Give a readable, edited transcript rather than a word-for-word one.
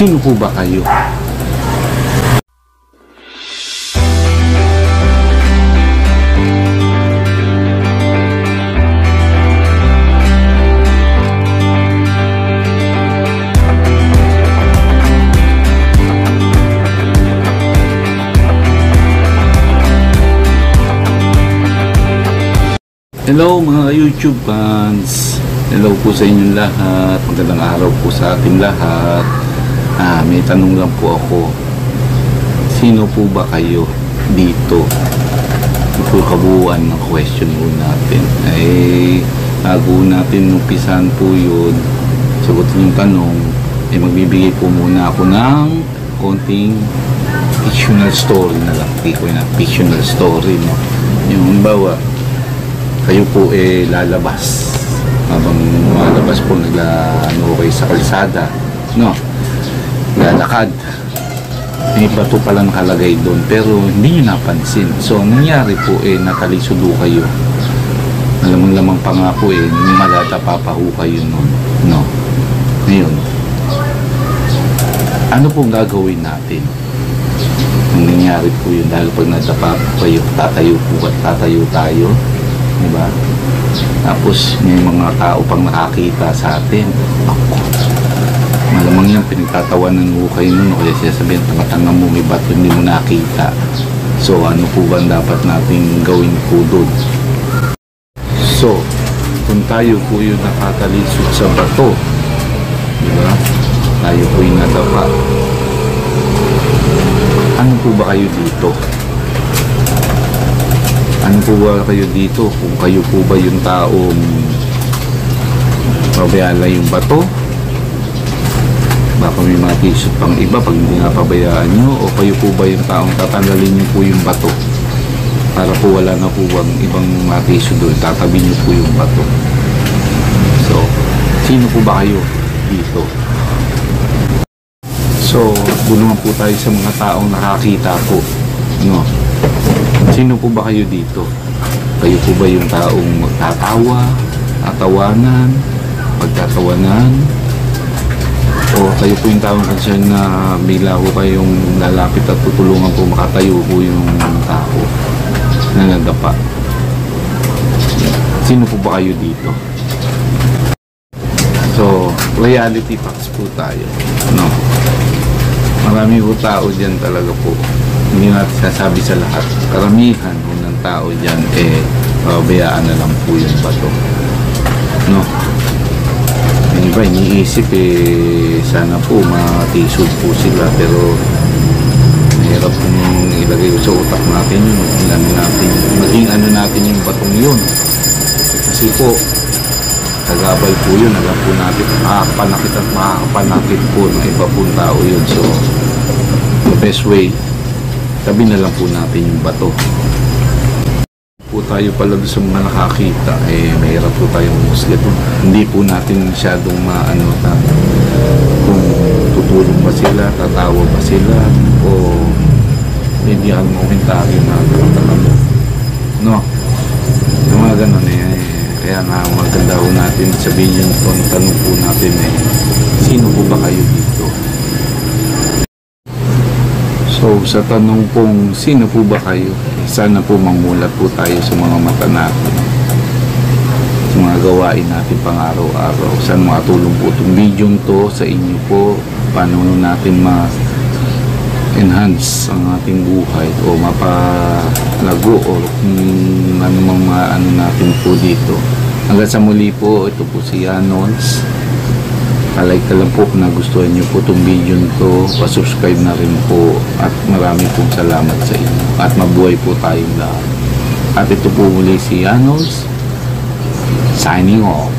Sino po ba kayo? Hello mga YouTube fans, hello po sa inyong lahat, magandang araw po sa ating lahat. May tanong lang po ako, sino po ba kayo dito? Ito kabuuan ng question po natin. Bago natin umpisan po yun, sagutin yung tanong, magbibigay po muna ako ng konting fictional story na lang. Fictional story, no? Yung bawa kayo po lalabas, habang lumalabas po kayo sa kalsada, no, lalakad, may bato pala nakalagay doon pero hindi nyo napansin. So nangyari po natalisudo kayo, lamang pa nga po malatapa pa ho kayo nun, no. Ngayon, ano pong gagawin natin kung nangyari po yun? Dahil pag natapa po kayo, tatayo po at tatayo tayo, diba? Tapos may mga tao pang nakakita sa atin. Ako, malamang yan pinagtatawanan mo kayo nun, kaya siya sabihin, tanga-tanga mo, may bato hindi mo nakita. So ano po ba dapat natin gawin po doon? So kung tayo po yung nakatalisod sa bato, diba? Tayo po yung nadapa, ano po ba kayo dito? Ano po ba kayo dito? Kung kayo po ba yung taong pabayala yung bato, baka may mga tisot pang iba pag hindi nga pabayaan nyo, o kayo po ba yung taong tatanggalin nyo po yung bato para po wala na po bang ibang mga tisot doon, tatabi nyo po yung bato? So sino po ba kayo dito? So bulungan po tayo sa mga taong nakakita po, no? Sino po ba kayo dito? Kayo po ba yung taong magtatawa, tatawanan, pagtatawanan? O kayo po yung taong concern na bigla po kayong lalapit at tutulungan po makatayo po yung tao na nadapa? Sino po ba kayo dito? So, reality facts po tayo, no? Marami po tao dyan talaga po. Hindi natin sasabi sa lahat. Karamihan ng tao dyan pabayaan na lang po yung bato, no? Yung iba iniisip sana po matisod po sila, pero mahirap pong ilagay sa utak natin yun, maging ano natin yung batong yun, kasi po kagabay po yun, alam po natin makakapanakit po ng iba pong tao yun. So the best way, tabi na lang po natin yung bato. Po tayo pala sa mga nakakita, mahirap po tayong musga doon. Hindi po natin masyadong maano na kung tutulong ba sila, tatawa ba sila, o hindi ang komentaryo na talaga, no? Yung mga ganun kaya nga maganda po natin sabihin yung tanong po natin sino po ba kayo dito? So sa tanong pong sino po ba kayo, sana po mamulat po tayo sa mga mata natin, sa mga gawain natin pang-araw-araw. Sana makatulong po itong video to sa inyo po, paano natin ma-enhance ang ating buhay o mapalago o anumang ano natin po dito. Hanggang sa muli po, ito po si Yanons. Like ka lang po kung nagustuhan nyo po itong video nito, pasubscribe na rin po, at marami pong salamat sa inyo at mabuhay po tayong lahat. At ito po muli si Yanons signing off.